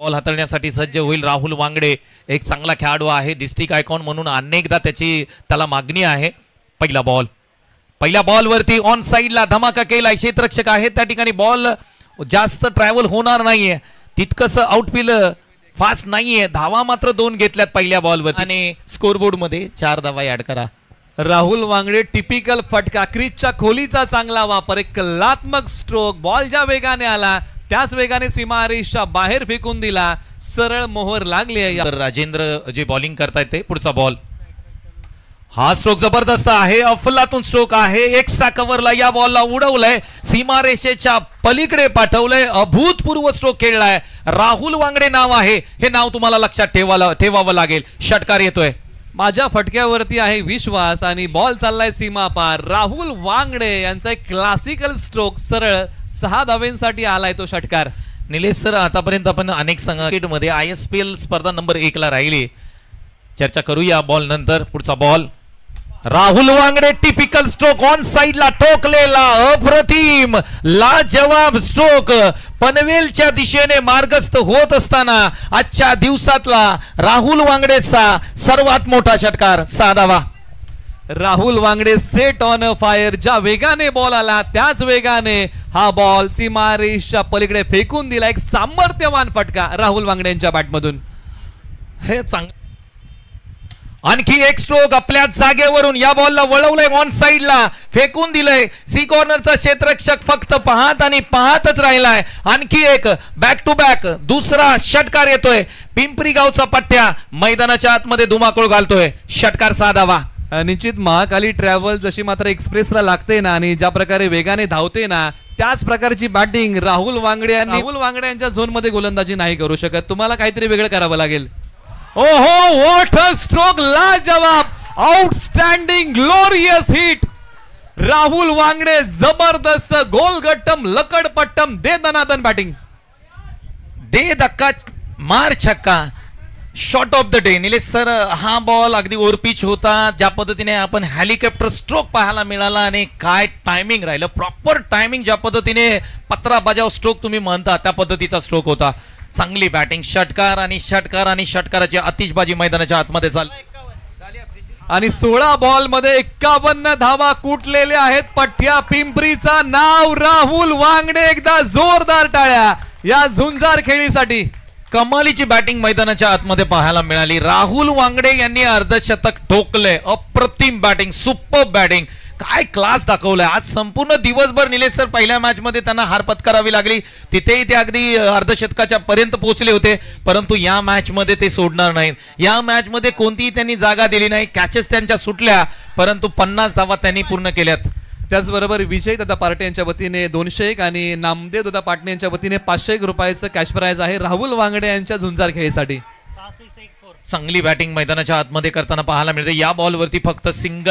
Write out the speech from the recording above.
Ball हाताळण्यासाठी सज्ज होईल राहुल वांगडे। एक चांगला खेळाडू आहे, डिस्ट्रिक्ट आयकॉन म्हणून अनेकदा त्याला मागणी आहे। पहिल्या बॉलवरती ऑन साइडला धमाका केलाय, क्षेत्ररक्षक आहे त्या ठिकाणी, बॉल जास्त ट्रॅव्हल होणार नाहीये, तितकंसं आउटफील्ड फास्ट नाहीये, धावा मात्र 2 घेतल्यात पहिल्या बॉलवर आणि स्कोरबोर्ड मध्ये 4 धावा ऍड करा। राहुल वांगडे टिपिकल फटका, क्रीजच्या खोलीचा चांगला वापर, एक कलात्मक स्ट्रोक, बॉल ज्या वेगाने आला त्याच वेगाने सीमारेषा बाहेर फेकून दिला, सरळ मोहर लागली आहे। राजेंद्र जे बॉलिंग करतायत ते पुढचा बॉल, हा स्ट्रोक जबरदस्त आहे, अफलातून स्ट्रोक आहे, एक्स्ट्रा कव्हरला या बॉलला उडवलंय, सीमारेषेच्या पलीकडे पाठवलंय, अभूतपूर्व स्ट्रोक खेळलाय, राहुल वांगडे नाव आहे, हे नाव तुम्हाला लक्षात ठेवावं लागेल। षटकार येतोय, माझ्या फटक्यावरती आहे विश्वास आणि बॉल चाललाय सीमा पार। राहुल वांगडे यांचा एक क्लासिकल स्ट्रोक, सरळ 6 धावेंसाठी आलाय तो षटकार। निलेश सर, आतापर्यंत आपण अनेक संघामध्ये ISPL स्पर्धा नंबर 1 ला राहिली, चर्चा करूया बॉल नंतर। पुढचा ball, Rahul Wangde typical stroke, on साइडला ठोकलेला, अप्रतिम लाजवाब स्ट्रोक, पनवेलच्या दिशेने मार्गस्थ होत असताना आजच्या दिवसातला राहुल वांगडेचा सर्वात मोठा षटकार, 6 धावा। Rahul Wangde set on fire, ज्या वेगाने बॉल आला त्याच वेगाने हा बॉल सीमारेषेच्या पलीकडे फेकून दिला, एक सामर्थ्यवान फटका राहुल वांगडे यांच्या बॅटमधून। हे आणखी एक स्ट्रोक, आपल्या जागेवरून या बॉलला वळवलंय, ऑन साइडला फेकून दिलंय, सी कॉर्नरचा क्षेत्ररक्षक फक्त पाहत आणि पाहतच राहिलाय। आणखी एक बॅक टू बॅक दुसरा षटकार येतोय, पिंपरी गावचा पट्ट्या मैदानाच्या आतमध्ये धुमाकूळ घालतोय, षटकार 6 धावा। निश्चित महाकाली ट्रॅव्हल जशी मात्र एक्सप्रेसला लागते ना आणि ज्या प्रकारे वेगाने धावते ना त्याच प्रकारची बॅटिंग राहुल वांगडे यांच्या झोन मध्ये गोलंदाजी नाही करू शकत, तुम्हाला काहीतरी वेगळं करावं लागेल। ओहो, व्हॉट अ स्ट्रोक, लाजवाब, outstanding, glorious hit, Rahul Wangde जबरदस्त गोलगट्टम लकडपट्टम दे दनादन बॅटिंग, दे धक्का मार छक्का, shot of the day. Nilesh sir, हा बॉल अगदी ओव्हर पिच होता, ज्या पद्धतीने आपण हेलिकॉप्टर स्ट्रोक पाहायला मिळाला आणि काय टायमिंग राहिलं, प्रॉपर टायमिंग, ज्या पद्धतीने पत्रा बजाव स्ट्रोक तुम्ही म्हणता त्या पद्धतीचा स्ट्रोक होता, चांगली बॅटिंग, षटकार आणि षटकाराची आतिषबाजी मैदानाच्या आतमध्ये झाली आणि 16 बॉल मध्ये 51 धावा कुटलेल्या आहेत पठ्या पिंपरीचा। नाव राहुल वांगडे, एकदा जोरदार टाळ्या या झुंजार खेळीसाठी। कमालीची बॅटिंग मैदानाच्या आतमध्ये पाहायला मिळाली, राहुल वांगडे यांनी अर्धशतक ठोकले, अप्रतिम बॅटिंग, सुपर बॅटिंग, काय क्लास दाखवलाय आज। संपूर्ण दिवसभर निलेश सर पहिल्या मॅच मध्ये त्यांना हार पत्करावी लागली, तिथेही ते अगदी अर्धशतकाच्या पर्यंत पोहोचले होते, परंतु या मॅच मध्ये ते सोडणार नाहीत। या मॅच मध्ये कोणतीही त्यांनी जागा दिली नाही, कॅचेस त्यांच्या सुटल्या, परंतु 50 धावा त्यांनी पूर्ण केल्यात। त्याचबरोबर विजय दादा पार्टे यांच्या वतीने 201 आणि नामदेव दादा पाटणे यांच्या वतीने 501 रुपयाचं कॅश प्राइज आहे राहुल वांगडे यांच्या झुंजार खेळीसाठी। चांगली बॅटिंग मैदानाच्या आतमध्ये करताना पाहायला मिळते, या बॉलवरती फक्त सिंगल